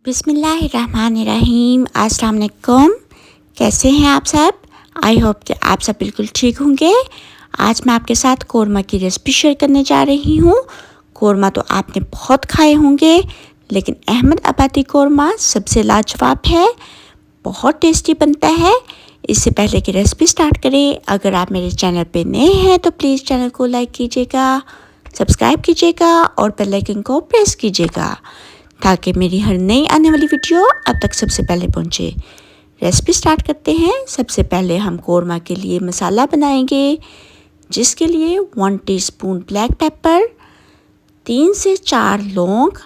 बिस्मिल्लाहिर्रहमानिर्रहीम। अस्सलाम वालेकुम। कैसे हैं आप सब? आई होप कि आप सब बिल्कुल ठीक होंगे। आज मैं आपके साथ कोरमा की रेसिपी शेयर करने जा रही हूँ। कोरमा तो आपने बहुत खाए होंगे, लेकिन अहमद आबादी कोरमा सबसे लाजवाब है, बहुत टेस्टी बनता है। इससे पहले कि रेसिपी स्टार्ट करें, अगर आप मेरे चैनल पे नए हैं तो प्लीज़ चैनल को लाइक कीजिएगा, सब्सक्राइब कीजिएगा और बेल आइकन को प्रेस कीजिएगा ताकि मेरी हर नई आने वाली वीडियो अब तक सबसे पहले पहुंचे। रेसिपी स्टार्ट करते हैं। सबसे पहले हम कोरमा के लिए मसाला बनाएंगे, जिसके लिए 1 टीस्पून ब्लैक पेपर, 3 से 4 लौंग,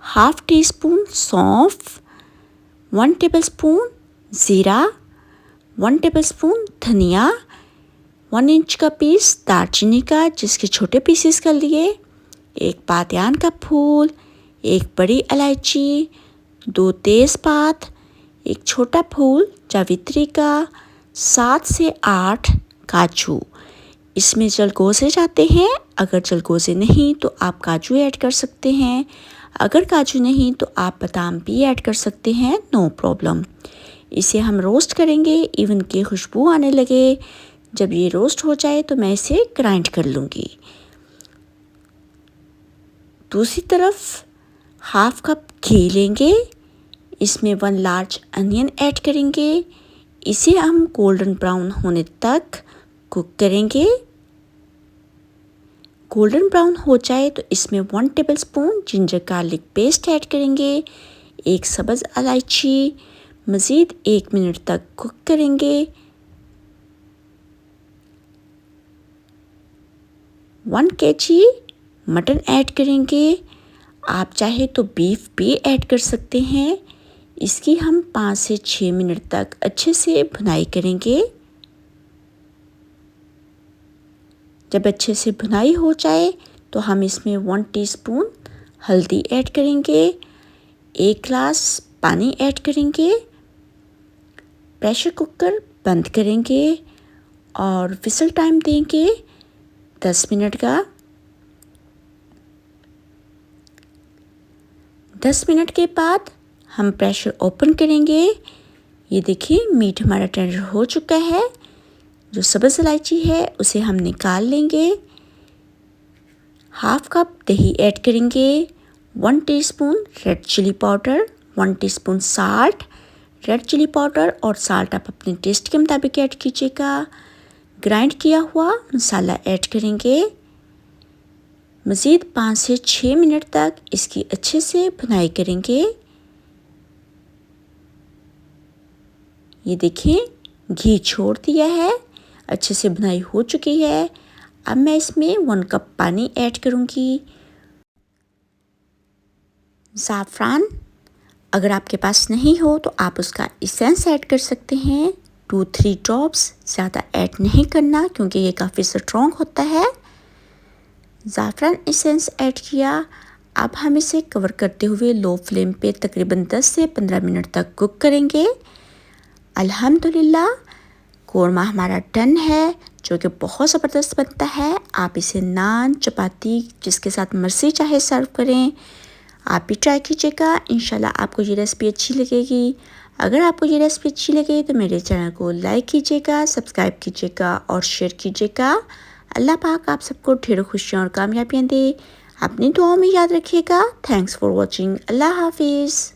हाफ टी स्पून सौंफ, 1 टेबलस्पून ज़ीरा, 1 टेबलस्पून धनिया, 1 इंच का पीस दालचीनी का जिसके छोटे पीसेस कर लिए, एक बादियान का फूल, एक बड़ी इलायची, 2 तेज़पात, एक छोटा फूल जावित्री का, 7 से 8 काजू। इसमें जलगोजे जाते हैं, अगर जलगोजे नहीं तो आप काजू ऐड कर सकते हैं, अगर काजू नहीं तो आप बादाम भी ऐड कर सकते हैं, नो प्रॉब्लम। इसे हम रोस्ट करेंगे इवन की खुशबू आने लगे। जब ये रोस्ट हो जाए तो मैं इसे ग्राइंड कर लूँगी। दूसरी तरफ हाफ कप घी लेंगे, इसमें 1 लार्ज अनियन ऐड करेंगे। इसे हम गोल्डन ब्राउन होने तक कुक करेंगे। गोल्डन ब्राउन हो जाए तो इसमें 1 tablespoon ginger garlic paste add करेंगे, एक सब्ज़ इलायची, मज़ीद 1 मिनट तक कुक करेंगे। 1 kg मटन ऐड करेंगे, आप चाहे तो बीफ भी ऐड कर सकते हैं। इसकी हम 5 से 6 मिनट तक अच्छे से भुनाई करेंगे। जब अच्छे से भुनाई हो जाए तो हम इसमें 1 टीस्पून हल्दी ऐड करेंगे, 1 गिलास पानी ऐड करेंगे, प्रेशर कुकर बंद करेंगे और विसल टाइम देंगे 10 मिनट का। 10 मिनट के बाद हम प्रेशर ओपन करेंगे। ये देखिए मीट हमारा टेंडर हो चुका है। जो सब्ज़ इलायची है उसे हम निकाल लेंगे। हाफ कप दही ऐड करेंगे, 1 teaspoon red chilli powder, 1 teaspoon salt. Red chilli powder और साल्ट आप अपने टेस्ट के मुताबिक ऐड कीजिएगा। ग्राइंड किया हुआ मसाला ऐड करेंगे। मज़ीद 5 से 6 मिनट तक इसकी अच्छे से भुनाई करेंगे। ये देखिए घी छोड़ दिया है, अच्छे से भुनाई हो चुकी है। अब मैं इसमें 1 कप पानी ऐड करूँगी। ज़ाफ़रान अगर आपके पास नहीं हो तो आप उसका एसेंस ऐड कर सकते हैं, 2-3 ड्रॉप्स, ज़्यादा ऐड नहीं करना क्योंकि ये काफ़ी स्ट्रॉन्ग होता है। ज़ाफ़रान एसेंस ऐड किया। अब हम इसे कवर करते हुए लो फ्लेम पे तकरीबन 10 से 15 मिनट तक कुक करेंगे। अल्हम्दुलिल्लाह कोरमा हमारा डन है, जो कि बहुत ज़बरदस्त बनता है। आप इसे नान, चपाती जिसके साथ मर्ज़ी चाहे सर्व करें। आप भी ट्राई कीजिएगा, इंशाल्लाह आपको ये रेसिपी अच्छी लगेगी। अगर आपको ये रेसिपी अच्छी लगे तो मेरे चैनल को लाइक कीजिएगा, सब्सक्राइब कीजिएगा और शेयर कीजिएगा। अल्लाह पाक आप सबको ढेरों खुशियाँ और कामयाबियाँ दे। अपनी दुआओं में याद रखिएगा। Thanks for watching. अल्लाह हाफिज़।